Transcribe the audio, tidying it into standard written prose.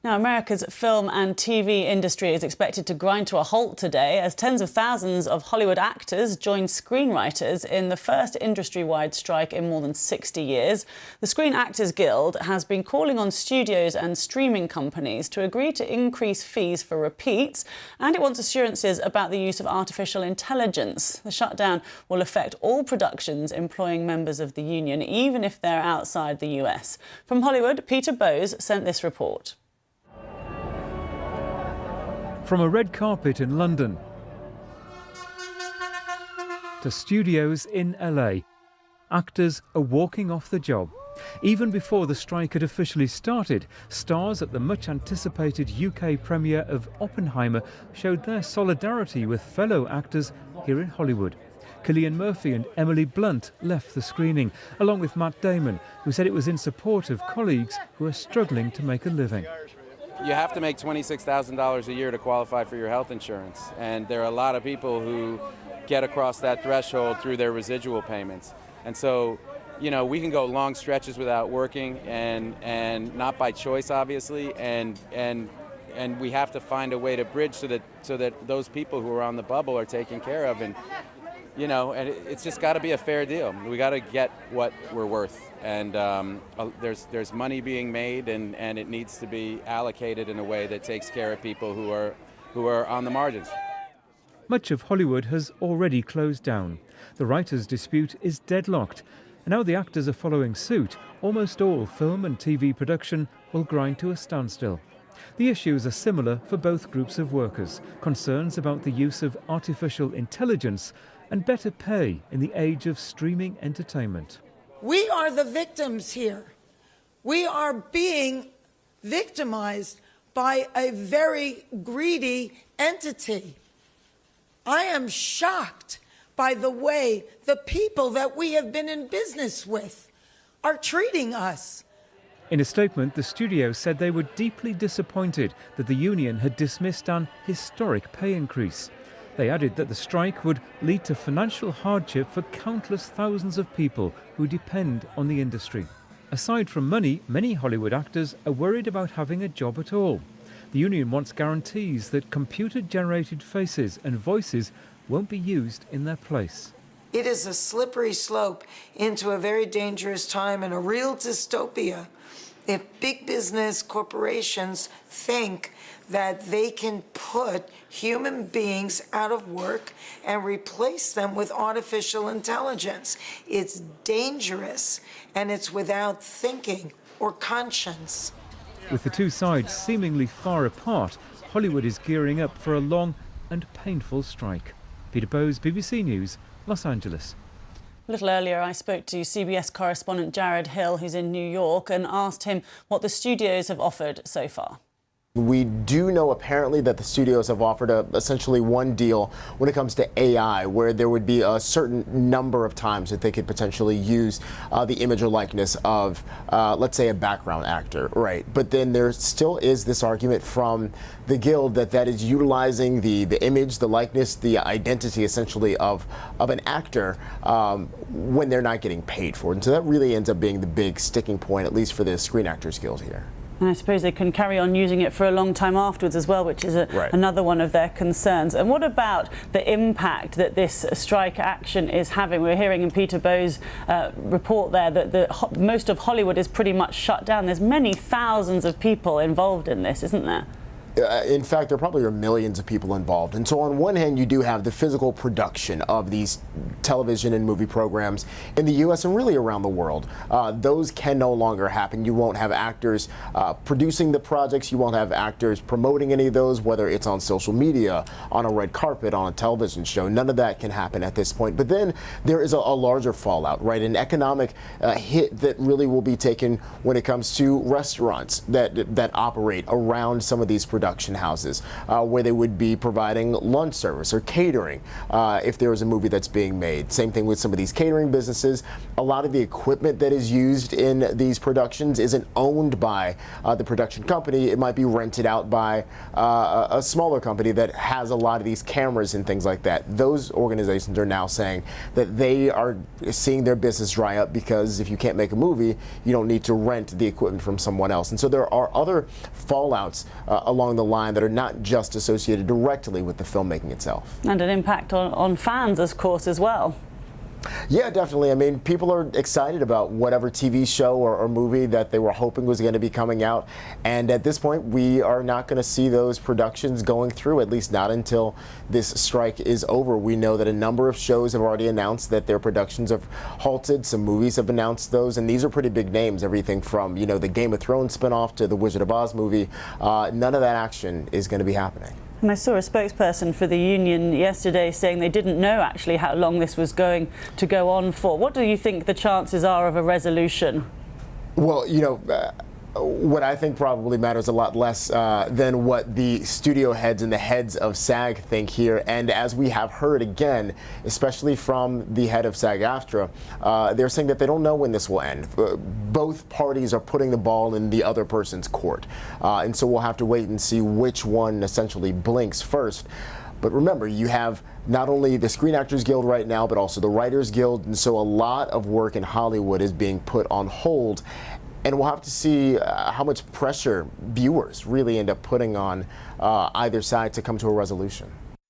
Now, America's film and TV industry is expected to grind to a halt today as tens of thousands of Hollywood actors join screenwriters in the first industry-wide strike in more than 60 years. The Screen Actors Guild has been calling on studios and streaming companies to agree to increase fees for repeats, and it wants assurances about the use of artificial intelligence. The shutdown will affect all productions employing members of the union, even if they're outside the US. From Hollywood, Peter Bowes sent this report. From a red carpet in London to studios in LA, actors are walking off the job. Even before the strike had officially started, stars at the much-anticipated UK premiere of Oppenheimer showed their solidarity with fellow actors here in Hollywood. Cillian Murphy and Emily Blunt left the screening, along with Matt Damon, who said it was in support of colleagues who are struggling to make a living. You have to make $26,000 a year to qualify for your health insurance, and there are a lot of people who get across that threshold through their residual payments. And so, you know, we can go long stretches without working, and not by choice, obviously, and we have to find a way to bridge so that those people who are on the bubble are taken care of. And you know, and it's just got to be a fair deal. We got to get what we're worth, and there's money being made, and it needs to be allocated in a way that takes care of people who are on the margins. Much of Hollywood has already closed down. The writers' dispute is deadlocked, and now the actors are following suit. Almost all film and TV production will grind to a standstill. The issues are similar for both groups of workers: concerns about the use of artificial intelligence and better pay in the age of streaming entertainment. We are the victims here. We are being victimized by a very greedy entity. I am shocked by the way the people that we have been in business with are treating us. In a statement, the studio said they were deeply disappointed that the union had dismissed an historic pay increase. They added that the strike would lead to financial hardship for countless thousands of people who depend on the industry. Aside from money, many Hollywood actors are worried about having a job at all. The union wants guarantees that computer-generated faces and voices won't be used in their place. It is a slippery slope into a very dangerous time and a real dystopia if big business corporations think that they can put human beings out of work and replace them with artificial intelligence. It's dangerous, and it's without thinking or conscience. With the two sides seemingly far apart, Hollywood is gearing up for a long and painful strike. Peter Bowes, BBC News, Los Angeles. A little earlier, I spoke to CBS correspondent Jared Hill, who's in New York, and asked him what the studios have offered so far. We do know apparently that the studios have offered essentially one deal when it comes to AI, where there would be a certain number of times that they could potentially use the image or likeness of, let's say, a background actor, right? But then there still is this argument from the Guild that is utilizing the image, the likeness, the identity essentially of an actor when they're not getting paid for it. And so that really ends up being the big sticking point, at least for the Screen Actors Guild here. And I suppose they can carry on using it for a long time afterwards as well, which is another one of their concerns. And what about the impact that this strike action is having? We're hearing in Peter Bowes' report there that most of Hollywood is pretty much shut down. There's many thousands of people involved in this, isn't there? In fact, there probably are millions of people involved. And so on one hand, you do have the physical production of these television and movie programs in the U.S. and really around the world. Those can no longer happen. You won't have actors producing the projects. You won't have actors promoting any of those, whether it's on social media, on a red carpet, on a television show. None of that can happen at this point. But then there is a larger fallout, right? An economic hit that really will be taken when it comes to restaurants that operate around some of these productions. production houses where they would be providing lunch service or catering if there was a movie that's being made. Same thing with some of these catering businesses. A lot of the equipment that is used in these productions isn't owned by the production company. It might be rented out by a smaller company that has a lot of these cameras and things like that. Those organizations are now saying that they are seeing their business dry up because if you can't make a movie, you don't need to rent the equipment from someone else. And so there are other fallouts along the line that are not just associated directly with the filmmaking itself. And an impact on fans, of course, as well. Yeah, definitely. I mean, people are excited about whatever TV show or movie that they were hoping was going to be coming out. And at this point, we are not going to see those productions going through, at least not until this strike is over. We know that a number of shows have already announced that their productions have halted. Some movies have announced those, and these are pretty big names. Everything from, you know, the Game of Thrones spinoff to the Wizard of Oz movie. None of that action is going to be happening. And I saw a spokesperson for the union yesterday saying they didn't know actually how long this was going to go on for. What do you think the chances are of a resolution? Well, you know, what I think probably matters a lot less than what the studio heads and the heads of SAG think here. And as we have heard again, especially from the head of SAG-AFTRA, they're saying that they don't know when this will end. Both parties are putting the ball in the other person's court. And so we'll have to wait and see which one essentially blinks first. But remember, you have not only the Screen Actors Guild right now, but also the Writers Guild. And so a lot of work in Hollywood is being put on hold. And we'll have to see how much pressure viewers really end up putting on either side to come to a resolution.